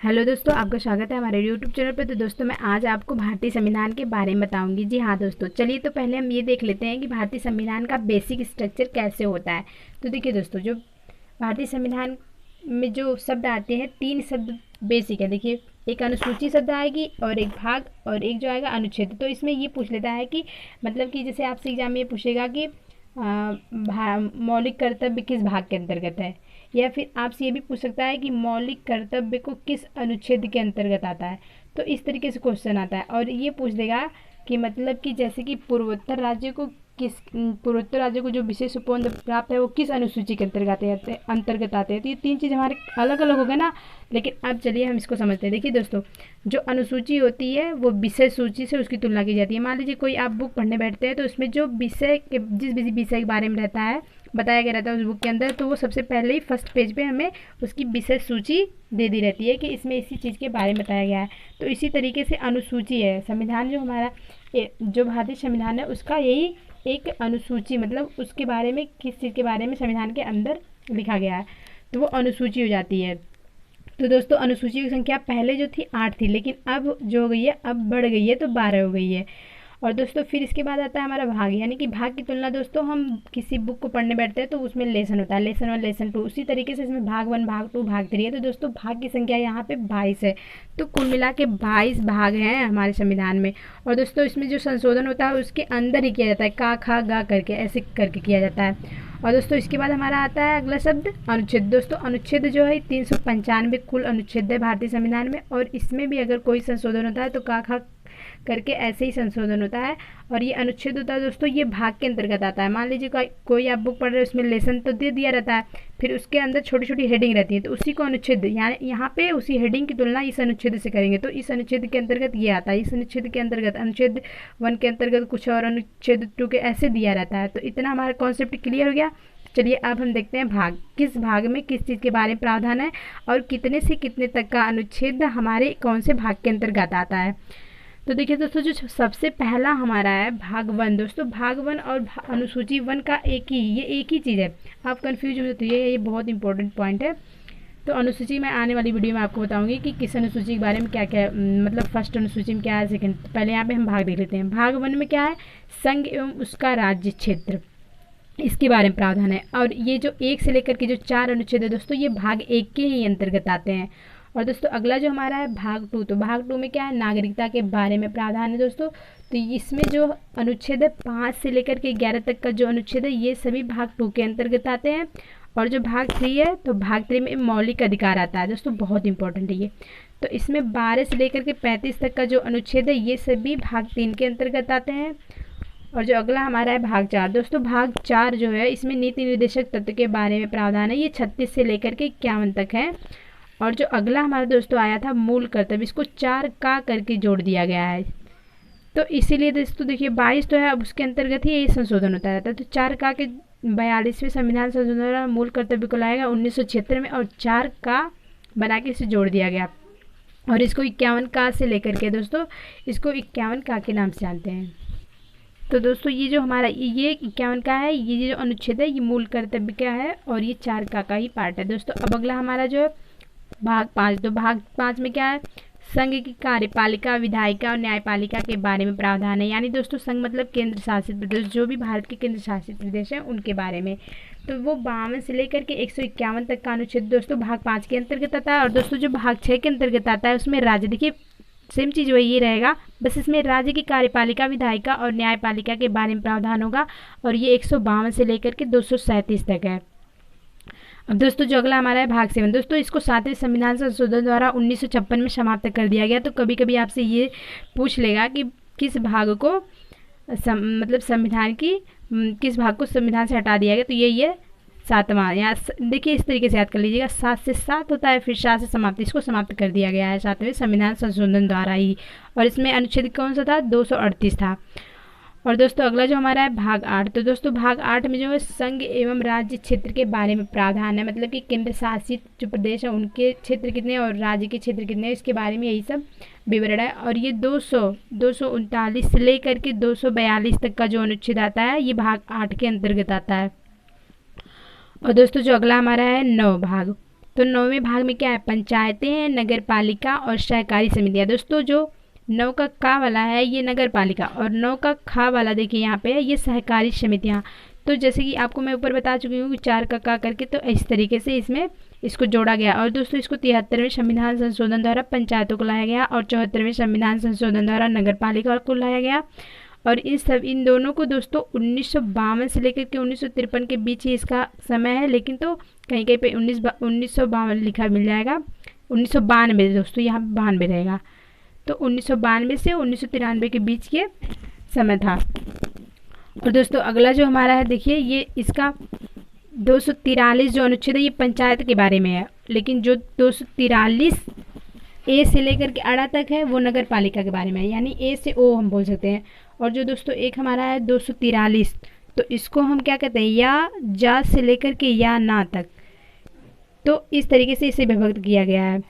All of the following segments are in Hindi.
हेलो दोस्तों, आपका स्वागत है हमारे यूट्यूब चैनल पे। तो दोस्तों मैं आज आपको भारतीय संविधान के बारे में बताऊंगी। जी हाँ दोस्तों, चलिए तो पहले हम ये देख लेते हैं कि भारतीय संविधान का बेसिक स्ट्रक्चर कैसे होता है। तो देखिए दोस्तों, जो भारतीय संविधान में जो शब्द आते हैं, 3 शब्द बेसिक है। देखिए, एक अनुसूची शब्द आएगी और एक भाग और एक जो आएगा अनुच्छेद। तो इसमें ये पूछ लेता है कि मतलब कि जैसे आपसे एग्जाम में ये पूछेगा कि मौलिक कर्तव्य किस भाग के अंतर्गत है, या फिर आपसे ये भी पूछ सकता है कि मौलिक कर्तव्य को किस अनुच्छेद के अंतर्गत आता है। तो इस तरीके से क्वेश्चन आता है। और ये पूछ देगा कि मतलब कि जैसे कि पूर्वोत्तर राज्य को जो विशेष उपबंध प्राप्त है वो किस अनुसूची के अंतर्गत आते हैं। तो ये 3 चीज़ हमारे अलग अलग हो गए ना। लेकिन अब चलिए हम इसको समझते हैं। देखिए दोस्तों, जो अनुसूची होती है वो विषय सूची से उसकी तुलना की जाती है। मान लीजिए कोई आप बुक पढ़ने बैठते हैं, तो उसमें जो जिस विषय के बारे में रहता है, बताया गया रहता है उस बुक के अंदर, तो वो सबसे पहले ही फर्स्ट पेज पे हमें उसकी विषय सूची दे दी रहती है कि इसमें इसी चीज़ के बारे में बताया गया है। तो इसी तरीके से अनुसूची है संविधान, जो हमारा जो भारतीय संविधान है उसका यही एक अनुसूची, मतलब उसके बारे में किस चीज़ के बारे में संविधान के अंदर लिखा गया है, तो वो अनुसूची हो जाती है। तो दोस्तों, अनुसूची की संख्या पहले जो थी 8 थी, लेकिन अब जो हो गई है, अब बढ़ गई है, तो 12 हो गई है। और दोस्तों फिर इसके बाद आता है हमारा भाग, यानी कि भाग की तुलना दोस्तों हम किसी बुक को पढ़ने बैठते हैं तो उसमें लेसन होता है, लेसन 1, लेसन 2। उसी तरीके से इसमें भाग 1, भाग 2, भाग 3 है। तो दोस्तों भाग की संख्या यहाँ पे 22 है। तो कुल मिला के 22 भाग हैं हमारे संविधान में। और दोस्तों इसमें जो संशोधन होता है उसके अंदर ही किया जाता है, का खा गा करके, ऐसे करके किया जाता है। और दोस्तों इसके बाद हमारा आता है अगला शब्द अनुच्छेद। दोस्तों अनुच्छेद जो है 395 कुल अनुच्छेद है भारतीय संविधान में, और इसमें भी अगर कोई संशोधन होता है तो का खा करके ऐसे ही संशोधन होता है। और ये अनुच्छेद होता है दोस्तों, ये भाग के अंतर्गत आता है। मान लीजिए कोई आप बुक पढ़ रहे हो, उसमें लेसन तो दे दिया रहता है, फिर उसके अंदर छोटी छोटी हेडिंग रहती है, तो उसी को अनुच्छेद, यानी यहाँ पे उसी हेडिंग की तुलना इस अनुच्छेद से करेंगे तो इस अनुच्छेद के अंतर्गत ये आता है, इस अनुच्छेद के अंतर्गत, अनुच्छेद 1 के अंतर्गत कुछ और, अनुच्छेद 2 के ऐसे दिया रहता है। तो इतना हमारा कॉन्सेप्ट क्लियर हो गया। चलिए अब हम देखते हैं भाग, किस भाग में किस चीज़ के बारे में प्रावधान है और कितने से कितने तक का अनुच्छेद हमारे कौन से भाग के अंतर्गत आता है। तो देखिए दोस्तों, जो सबसे पहला हमारा है भाग 1। दोस्तों भाग 1 और अनुसूची 1 का ये एक ही चीज़ है। आप कंफ्यूज हो तो ये बहुत इंपॉर्टेंट पॉइंट है। तो अनुसूची मैं आने वाली वीडियो में आपको बताऊंगी कि किस अनुसूची के बारे में क्या क्या, मतलब फर्स्ट अनुसूची में क्या है, सेकंड। पहले यहाँ पे हम भाग देख लेते हैं। भाग 1 में क्या है, संघ एवं उसका राज्य क्षेत्र, इसके बारे में प्रावधान है। और ये जो 1 से लेकर के जो 4 अनुच्छेद है दोस्तों, ये भाग 1 के ही अंतर्गत आते हैं। और दोस्तों अगला जो हमारा है भाग 2। तो भाग 2 में क्या है, नागरिकता के बारे में प्रावधान है दोस्तों। तो इसमें जो अनुच्छेद है 5 से लेकर के 11 तक का जो अनुच्छेद है, ये सभी भाग 2 के अंतर्गत आते हैं। और जो भाग 3 है, तो भाग 3 में मौलिक अधिकार आता है दोस्तों, बहुत इंपॉर्टेंट है ये। तो इसमें 12 से लेकर के 35 तक का जो अनुच्छेद है, ये सभी भाग 3 के अंतर्गत आते हैं। और जो अगला हमारा है भाग 4। दोस्तों भाग 4 जो है, इसमें नीति निर्देशक तत्व के बारे में प्रावधान है, ये 36 से लेकर के 51 तक है। और जो अगला हमारा दोस्तों आया था मूल कर्तव्य, इसको 4 का करके जोड़ दिया गया है। तो इसीलिए दोस्तों देखिए 22 तो है, अब उसके अंतर्गत ही ये संशोधन होता रहता है। तो 4 का के 42वें संविधान संशोधन द्वारा मूल कर्तव्य को लाएगा 1976 में, और 4 का बना के इसे जोड़ दिया गया। और इसको 51 का से लेकर के दोस्तों, इसको 51 का के नाम से जानते हैं। तो दोस्तों ये जो हमारा ये 51 का है, ये जो अनुच्छेद है, ये मूल कर्तव्य का है, और ये 4 का ही पार्ट है दोस्तों। अब अगला हमारा जो है भाग 5। तो भाग 5 में क्या है, संघ की कार्यपालिका, विधायिका और न्यायपालिका के बारे में प्रावधान है। यानी दोस्तों संघ मतलब केंद्र शासित प्रदेश, जो भी भारत के केंद्र शासित प्रदेश हैं उनके बारे में। तो वो 52 से लेकर के 151 तक का अनुच्छेद दोस्तों भाग 5 के अंतर्गत आता है। और दोस्तों जो भाग 6 के अंतर्गत आता है, उसमें राज्य, देखिए सेम चीज़ वही ये रहेगा, बस इसमें राज्य की कार्यपालिका, विधायिका और न्यायपालिका के बारे में प्रावधान होगा। और ये 152 से लेकर के 237 तक है। अब दोस्तों जो अगला हमारा है भाग 7। दोस्तों इसको 7वें संविधान संशोधन द्वारा 1956 में समाप्त कर दिया गया। तो कभी कभी आपसे ये पूछ लेगा कि किस भाग को मतलब संविधान की किस भाग को संविधान से हटा दिया गया, तो यही है 7वां। यहाँ देखिए इस तरीके से याद कर लीजिएगा, 7 से 7 होता है, फिर 7 से समाप्ति, इसको समाप्त कर दिया गया है 7वें संविधान संशोधन द्वारा ही। और इसमें अनुच्छेद कौन सा था, 238 था। और दोस्तों अगला जो हमारा है भाग 8। तो दोस्तों भाग 8 में जो है संघ एवं राज्य क्षेत्र के बारे में प्रावधान है, मतलब कि केंद्र शासित जो प्रदेश है उनके क्षेत्र कितने और राज्य के क्षेत्र कितने, इसके बारे में यही सब विवरण है। और ये 239 से लेकर के 242 तक का जो अनुच्छेद आता है, ये भाग 8 के अंतर्गत आता है। और दोस्तों जो अगला हमारा है 9 भाग। तो 9वें भाग में क्या है, पंचायतें हैं, नगर पालिका और सहकारी समितियाँ। दोस्तों जो 9 का का वाला है ये नगर पालिका और 9 का खा वाला देखिए यहाँ पे है ये सहकारी समितियाँ। तो जैसे कि आपको मैं ऊपर बता चुकी हूँ कि 4 का करके, तो इस तरीके से इसमें इसको जोड़ा गया। और दोस्तों इसको 73वें संविधान संशोधन द्वारा पंचायतों को लाया गया और 74वें संविधान संशोधन द्वारा नगर पालिका को लाया गया। और इन दोनों को दोस्तों 1952 से लेकर के 1953 के बीच ही इसका समय है, लेकिन तो कहीं कहीं पे 1952 लिखा मिल जाएगा, 1992 दोस्तों यहाँ 92 रहेगा। तो 1992 से 1993 के बीच ये समय था। और दोस्तों अगला जो हमारा है देखिए ये इसका 243 जो अनुच्छेद है ये पंचायत के बारे में है, लेकिन जो 243 ए से लेकर के अड़ा तक है वो नगर पालिका के बारे में है, यानी ए से ओ हम बोल सकते हैं। और जो दोस्तों एक हमारा है 243, तो इसको हम क्या कहते हैं, या जा से लेकर के या ना तक। तो इस तरीके से इसे विभक्त किया गया है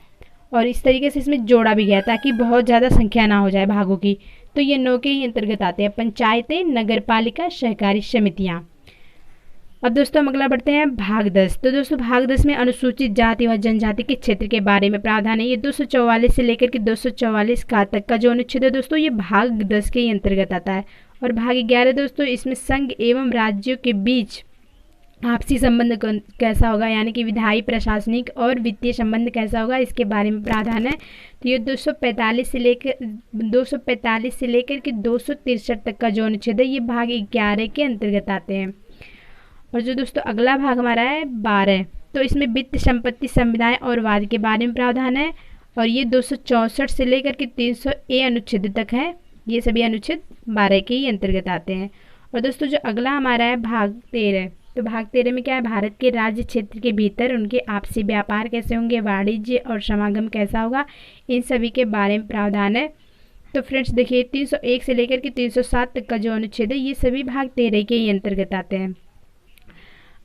और इस तरीके से इसमें जोड़ा भी गया ताकि बहुत ज़्यादा संख्या ना हो जाए भागों की। तो ये 9 के ही अंतर्गत आते हैं, पंचायतें, नगर पालिका, सहकारी समितियाँ। अब दोस्तों हम अगला बढ़ते हैं भाग 10। तो दोस्तों भाग 10 में अनुसूचित जाति व जनजाति के क्षेत्र के बारे में प्रावधान है। ये 244 से लेकर के 244 का तक का जो अनुच्छेद है दोस्तों ये भाग 10 के ही अंतर्गत आता है। और भाग 11 दोस्तों इसमें संघ एवं राज्यों के बीच आपसी संबंध कैसा होगा, यानी कि विधायी, प्रशासनिक और वित्तीय संबंध कैसा होगा, इसके बारे में प्रावधान है। तो ये 245 से लेकर के 263 तक का जो अनुच्छेद है ये भाग 11 के अंतर्गत आते हैं। और जो दोस्तों अगला भाग हमारा है 12, तो इसमें वित्त, संपत्ति, संविदाएं और वाद के बारे में प्रावधान है। और ये 264 से लेकर के 300 अनुच्छेद तक है, ये सभी अनुच्छेद 12 के ही अंतर्गत आते हैं। और दोस्तों जो अगला हमारा है भाग 13, तो भाग 13 में क्या है, भारत के राज्य क्षेत्र के भीतर उनके आपसी व्यापार कैसे होंगे, वाणिज्य और समागम कैसा होगा, इन सभी के बारे में प्रावधान है। तो फ्रेंड्स देखिए 301 से लेकर के 307 तक का जो अनुच्छेद है ये सभी भाग 13 के ही अंतर्गत आते हैं।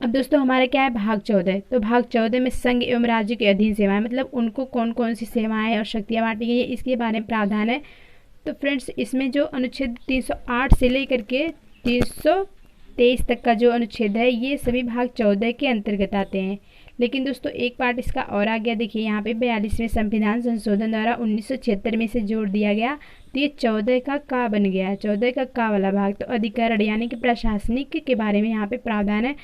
अब दोस्तों हमारा क्या है भाग 14, तो भाग 14 में संघ एवं राज्य के अधीन सेवाएं, मतलब उनको कौन कौन सी सेवाएं और शक्तियाँ बांटी गई है इसके बारे में प्रावधान है। तो फ्रेंड्स इसमें जो अनुच्छेद 308 से लेकर के 323 तक का जो अनुच्छेद है ये सभी भाग 14 के अंतर्गत आते हैं। लेकिन दोस्तों एक पार्ट इसका और आ गया, देखिए यहाँ पे 42वें संविधान संशोधन द्वारा 1976 में से जोड़ दिया गया, तो ये 14 का बन गया, 14 का का वाला भाग। तो अधिकरण यानी कि प्रशासनिक के बारे में यहाँ पे प्रावधान है।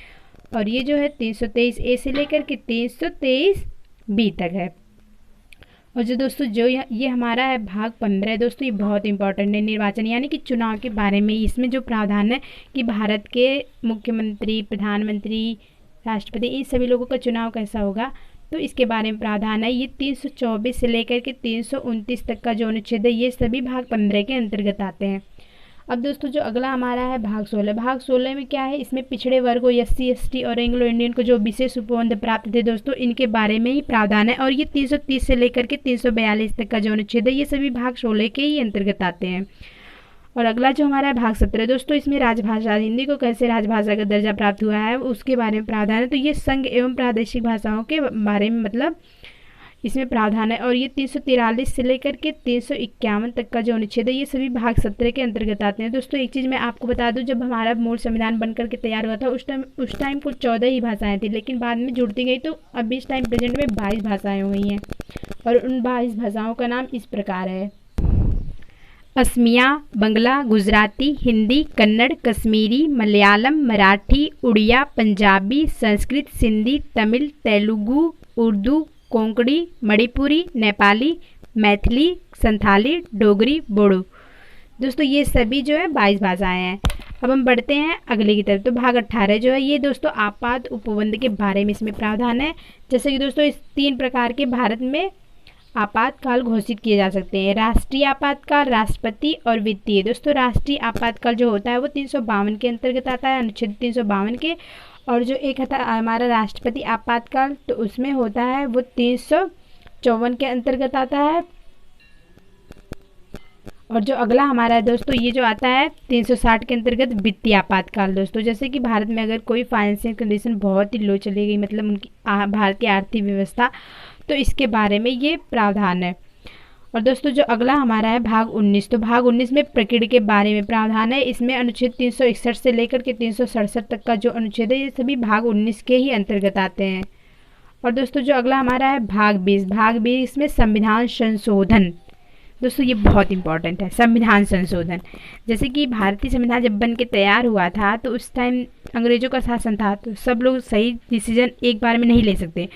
और ये जो है 323 ए से लेकर के 323 बी तक है। और जो दोस्तों जो ये हमारा है भाग 15 दोस्तों, ये बहुत इंपॉर्टेंट है, निर्वाचन यानी कि चुनाव के बारे में। इसमें जो प्रावधान है कि भारत के मुख्यमंत्री, प्रधानमंत्री, राष्ट्रपति, इन सभी लोगों का चुनाव कैसा होगा, तो इसके बारे में प्रावधान है। ये 324 से लेकर के 329 तक का जो अनुच्छेद है ये सभी भाग 15 के अंतर्गत आते हैं। अब दोस्तों जो अगला हमारा है भाग 16, भाग 16 में क्या है, इसमें पिछड़े वर्गों, SC ST और एंग्लो इंडियन को जो विशेष उपबंध प्राप्त थे दोस्तों इनके बारे में ही प्रावधान है। और ये 330 से लेकर के 342 तक का जो अनुच्छेद है ये सभी भाग 16 के ही अंतर्गत आते हैं। और अगला जो हमारा है भाग 17 दोस्तों, इसमें राजभाषा, हिंदी को कैसे राजभाषा का दर्जा प्राप्त हुआ है उसके बारे में प्रावधान है। तो ये संघ एवं प्रादेशिक भाषाओं के बारे में मतलब इसमें प्रावधान है। और ये 343 से लेकर के 351 तक का जो अनुच्छेद है ये सभी भाग 17 के अंतर्गत आते हैं। दोस्तों एक चीज़ मैं आपको बता दूं, जब हमारा मूल संविधान बनकर के तैयार हुआ था उस टाइम कुल 14 ही भाषाएं थी, लेकिन बाद में जुड़ती गई, तो अभी इस टाइम प्रेजेंट में 22 भाषाएं हो गई हैं। और उन 22 भाषाओं का नाम इस प्रकार है, असमिया, बंगला, गुजराती, हिंदी, कन्नड़, कश्मीरी, मलयालम, मराठी, उड़िया, पंजाबी, संस्कृत, सिंधी, तमिल, तेलुगु, उर्दू, कोंकणी, मणिपुरी, नेपाली, मैथिली, संथाली, डोगरी, बोडो। दोस्तों ये सभी जो है 22 भाषाएं हैं। अब हम बढ़ते हैं अगले की तरफ। तो भाग 18 जो है ये दोस्तों आपात उपबंध के बारे में इसमें प्रावधान है। जैसे कि दोस्तों इस 3 प्रकार के भारत में आपातकाल घोषित किए जा सकते हैं, राष्ट्रीय आपातकाल, राष्ट्रपति और वित्तीय। दोस्तों राष्ट्रीय आपातकाल जो होता है वो 352 के अंतर्गत आता है, अनुच्छेद 352 के। और जो एक था हमारा राष्ट्रपति आपातकाल, तो उसमें होता है वो 354 के अंतर्गत आता है। और जो अगला हमारा है दोस्तों ये जो आता है 360 के अंतर्गत वित्तीय आपातकाल। दोस्तों जैसे कि भारत में अगर कोई फाइनेंशियल कंडीशन बहुत ही लो चली गई, मतलब उनकी भारत की आर्थिक व्यवस्था, तो इसके बारे में ये प्रावधान है। और दोस्तों जो अगला हमारा है भाग 19, तो भाग 19 में प्रकृति के बारे में प्रावधान है। इसमें अनुच्छेद 361 से लेकर के 367 तक का जो अनुच्छेद है ये सभी भाग 19 के ही अंतर्गत आते हैं। और दोस्तों जो अगला हमारा है भाग 20। भाग 20 में संविधान संशोधन। दोस्तों ये बहुत इंपॉर्टेंट है, संविधान संशोधन। जैसे कि भारतीय संविधान जब बन के तैयार हुआ था तो उस टाइम अंग्रेजों का शासन था, तो सब लोग सही डिसीजन एक बार में नहीं ले सकते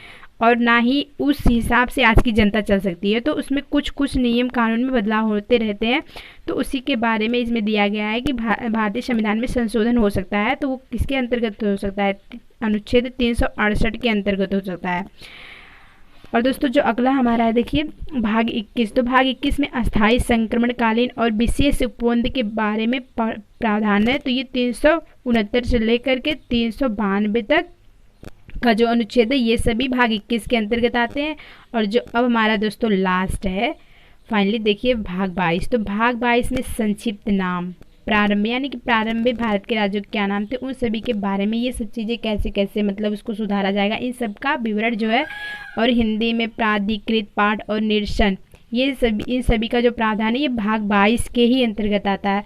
और ना ही उस हिसाब से आज की जनता चल सकती है। तो उसमें कुछ कुछ नियम कानून में बदलाव होते रहते हैं। तो उसी के बारे में इसमें दिया गया है कि भारतीय संविधान में संशोधन हो सकता है। तो वो किसके अंतर्गत हो सकता है? अनुच्छेद 368 के अंतर्गत हो सकता है। और दोस्तों जो अगला हमारा है देखिए भाग 21। तो भाग 21 में अस्थायी संक्रमणकालीन और विशेष उपबंध के बारे में प्रावधान है। तो ये 369 से लेकर के 392 तक का जो अनुच्छेद है ये सभी भाग 21 के अंतर्गत आते हैं। और जो अब हमारा दोस्तों लास्ट है फाइनली देखिए भाग 22। तो भाग 22 में संक्षिप्त नाम, प्रारंभ यानी कि प्रारंभ में भारत के राज्यों के क्या नाम थे उन सभी के बारे में, ये सब चीज़ें कैसे कैसे मतलब उसको सुधारा जाएगा, इन सब का विवरण जो है। और हिंदी में प्राधिकृत पाठ और निरसन, ये सभी इन सभी का जो प्रावधान है ये भाग 22 के ही अंतर्गत आता है।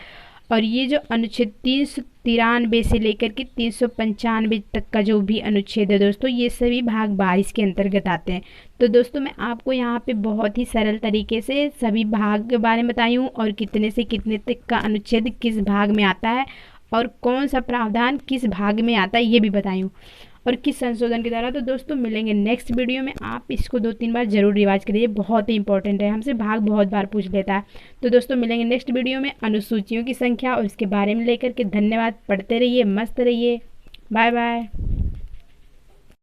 और ये जो अनुच्छेद 393 से लेकर के 395 तक का जो भी अनुच्छेद है दोस्तों ये सभी भाग 22 के अंतर्गत आते हैं। तो दोस्तों मैं आपको यहाँ पे बहुत ही सरल तरीके से सभी भाग के बारे में बताई हूँ और कितने से कितने तक का अनुच्छेद किस भाग में आता है और कौन सा प्रावधान किस भाग में आता है ये भी बताई हूँ और किस संशोधन के द्वारा। तो दोस्तों मिलेंगे नेक्स्ट वीडियो में, आप इसको 2-3 बार जरूर रिवाइज करिए, बहुत ही इंपॉर्टेंट है, हमसे भाग बहुत बार पूछ लेता है। तो दोस्तों मिलेंगे नेक्स्ट वीडियो में अनुसूचियों की संख्या और इसके बारे में लेकर के। धन्यवाद, पढ़ते रहिए, मस्त रहिए, बाय बाय।